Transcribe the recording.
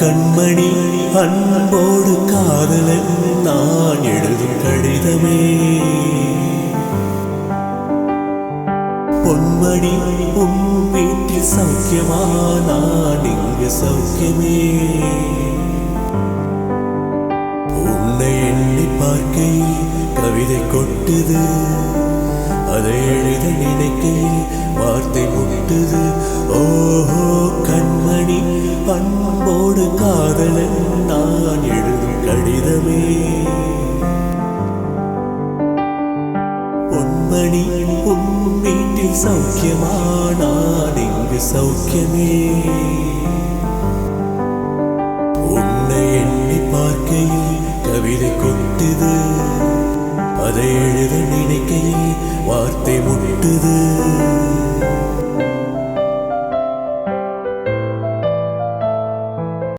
கண்மணி அன்போடு காதலன் நான் எழுதும் கடிதமே பொன்மணி உன் வீட்டில் சௌக்கியமா நான் இங்கு சௌக்கியமே உன்னை எண்ணி பார்க்கையில் கவிதை கொட்டுது அதை எழுத நினைக்கையில் வார்த்தை முட்டுது ஓஹோ கண்மணி அன்போடு காதலன் நான் எழுதும் கடிதமே பொன்மணி உன் வீட்டில் சௌக்கியமா நான் இங்கு சௌக்கியமே உன்னை எண்ணி பார்க்கையில் கவிதை கொட்டுது அதை எழுத நினைக்கையில் வார்த்தை முட்டுது